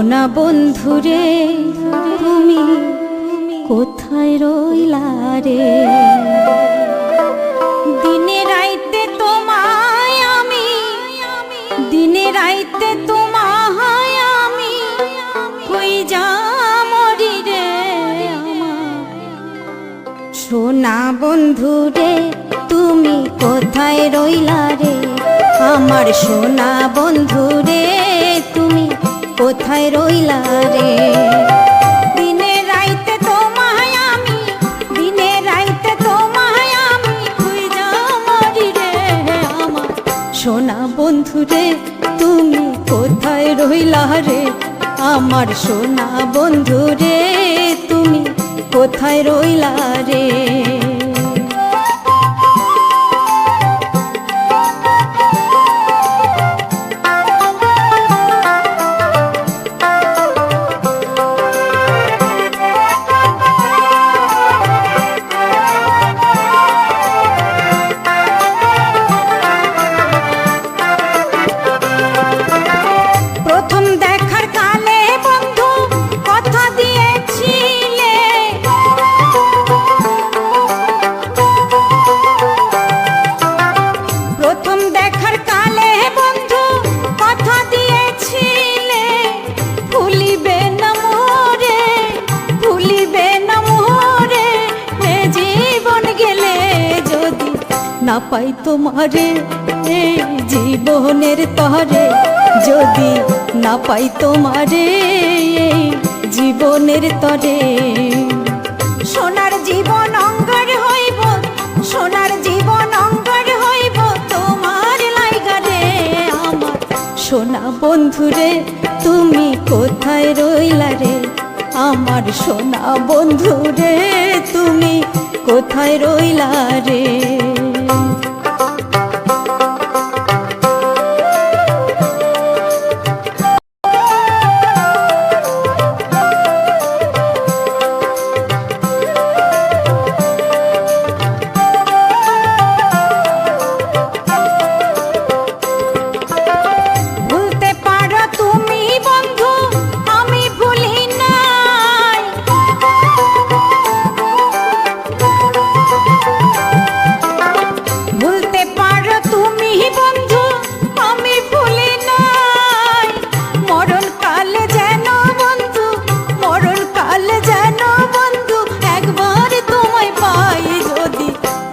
সোনা বন্ধুরে তুমি কোথায় রইলা রে? দিনে রাইতে তোমায় আমি, দিনে রাইতে তোমায় আমি কই যা মরি রে আমার সোনা বন্ধুরে তুমি কোথায় রইলা রে? আমার সোনা বন্ধুরে তুমি কোথায় রইলা রে? দিনে রাইতে তোমায় আমি, দিনে রাইতে তোমায় আমি খুঁজা মরি রে আমার সোনা বন্ধুরে তুমি কোথায় রইলা রে? আমার সোনা বন্ধুরে তুমি কোথায় রইলা রে? না পাই তোমারে এই জীবনের তরে, যদি না পাই তোমারে এই জীবনের তরে, সোনার জীবন অঙ্গার হইব, সোনার জীবন অঙ্গার হইব তোমার লাইগা রে আমার সোনা বন্ধুরে তুমি কোথায় রইলা রে? আমার সোনা বন্ধুরে তুমি কোথায় রইলা রে?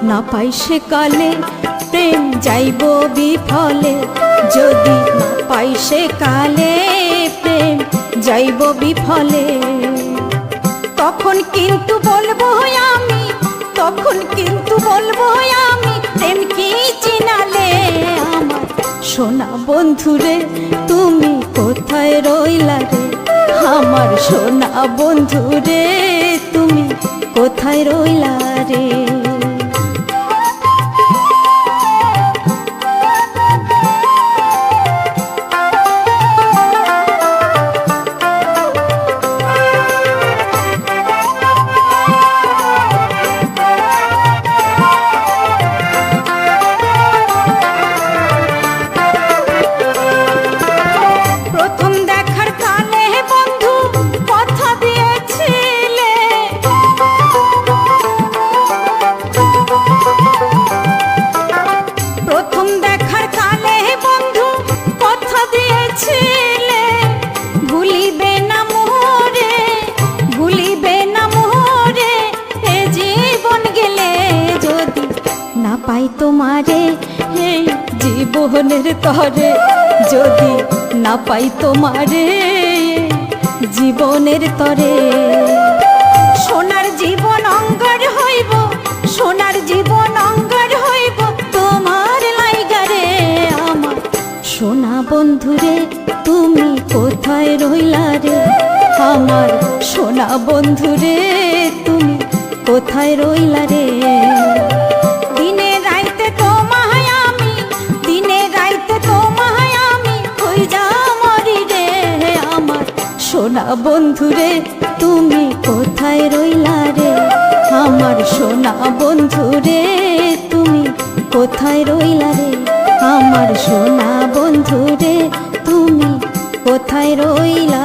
না পাই সে কালে প্রেম যাইব বিফলে, যদি না পাই সে কালে প্রেম যাইব বিফলে, তখন কিন্তু বলবো আমি, তখন কিন্তু বলবো আমি প্রেম কি চিনালে আমার সোনা বন্ধুরে তুমি কোথায় রইলা রে? আমার সোনা বন্ধুরে তুমি কোথায় রইলা রে? পাই তোমারে এই জীবনের তরে, যদি না পাই তোমারে জীবনের তরে, সোনার জীবন অঙ্গার হইব, সোনার জীবন অঙ্গার হইব তোমার লাইগা রে আমার সোনা বন্ধুরে তুমি কোথায় রইলা রে? আমার সোনা বন্ধুরে তুমি কোথায় রইলা রে? দিনে রাইতে তোমায় আমি, দিনে রাইতে তোমায় আমি কইজা মরি রে আমার সোনা বন্ধুরে তুমি কোথায় রইলা রে? আমার সোনা বন্ধুরে তুমি কোথায় রইলা রে? আমার সোনা বন্ধুরে তুমি কোথায় রইলা?